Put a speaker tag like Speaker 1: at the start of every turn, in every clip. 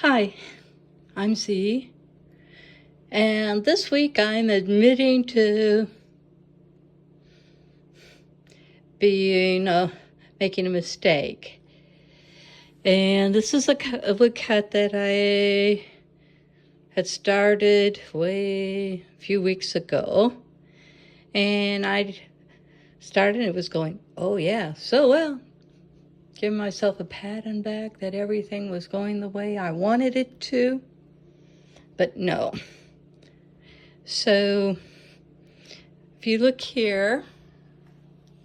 Speaker 1: Hi, I'm Z, and this week I'm admitting to making a mistake. And this is a woodcut that I had started a few weeks ago, and I started and it was going, oh yeah, so well. Giving myself a pat on the back that everything was going the way I wanted it to, but no. So if you look here,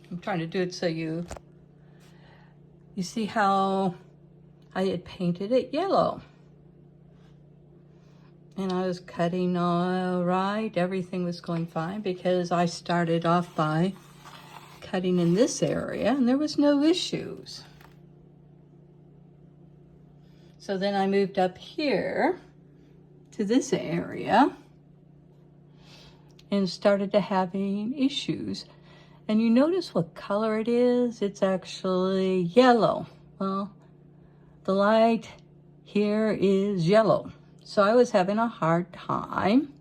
Speaker 1: I'm trying to do it so you see how I had painted it yellow. And I was cutting all right. Everything was going fine because I started off by cutting in this area and there was no issues. So then I moved up here to this area and started to having issues. And you notice what color it is? It's actually yellow. Well, the light here is yellow. So I was having a hard time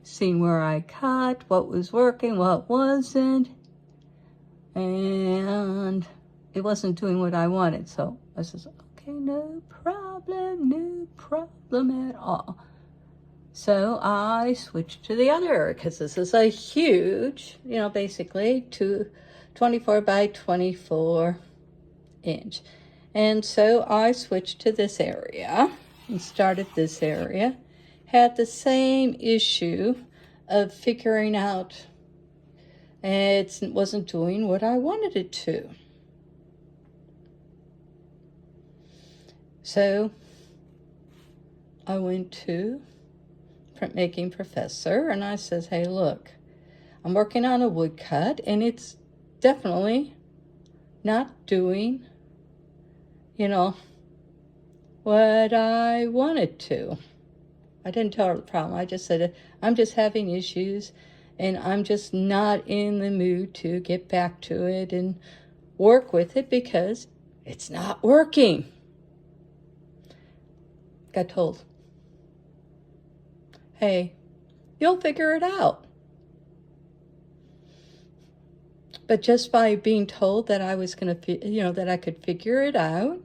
Speaker 1: seeing where I cut, what was working, what wasn't, and it wasn't doing what I wanted. So I said, okay, no problem at all. So I switched to the other because this is a huge, basically 24 by 24 inch. And so I switched to this area and started this area. Had the same issue of figuring out it wasn't doing what I wanted it to. So I went to printmaking professor and I says, hey, look, I'm working on a woodcut and it's definitely not doing, what I wanted to. I didn't tell her the problem. I just said, I'm just having issues and I'm just not in the mood to get back to it and work with it because it's not working. Got told, hey, you'll figure it out. But just by being told that I was going to, that I could figure it out,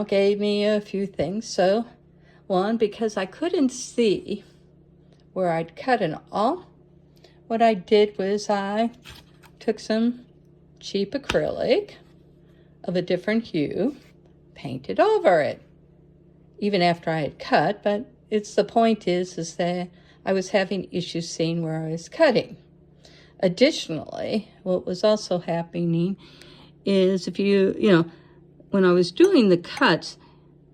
Speaker 1: gave me a few things. So, one, because I couldn't see where I'd cut it all, what I did was I took some cheap acrylic of a different hue, painted over it, even after I had cut, but the point is that I was having issues seeing where I was cutting. Additionally, what was also happening is if when I was doing the cuts,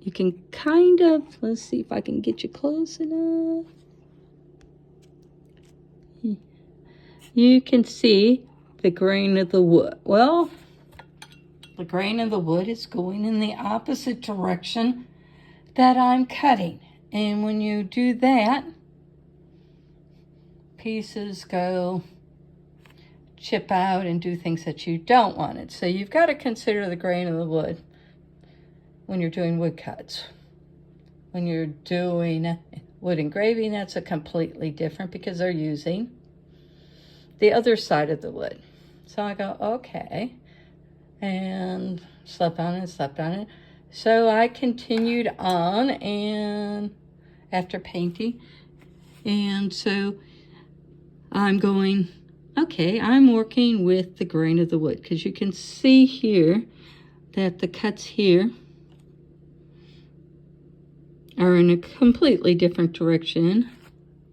Speaker 1: you can kind of, let's see if I can get you close enough. You can see the grain of the wood. Well, the grain of the wood is going in the opposite direction that I'm cutting. And when you do that, pieces chip out and do things that you don't want it. So you've got to consider the grain of the wood when you're doing woodcuts. When you're doing wood engraving, that's a completely different because they're using the other side of the wood. So I go, okay, and slept on it. So I continued on and after painting, and so I'm going, okay, I'm working with the grain of the wood because you can see here that the cuts here are in a completely different direction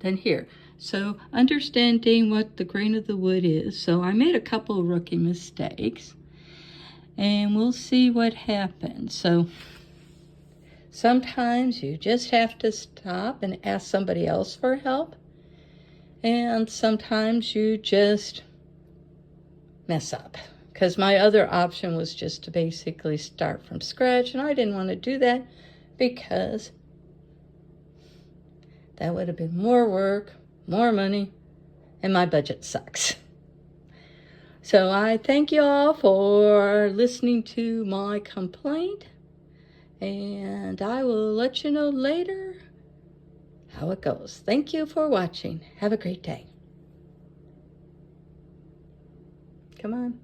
Speaker 1: than here. So understanding what the grain of the wood is. So I made a couple of rookie mistakes and we'll see what happens. So sometimes you just have to stop and ask somebody else for help. And sometimes you just mess up. Because my other option was just to basically start from scratch. And I didn't want to do that because that would have been more work, more money, and my budget sucks. So I thank you all for listening to my complaint. And I will let you know later how it goes. Thank you for watching. Have a great day. Come on.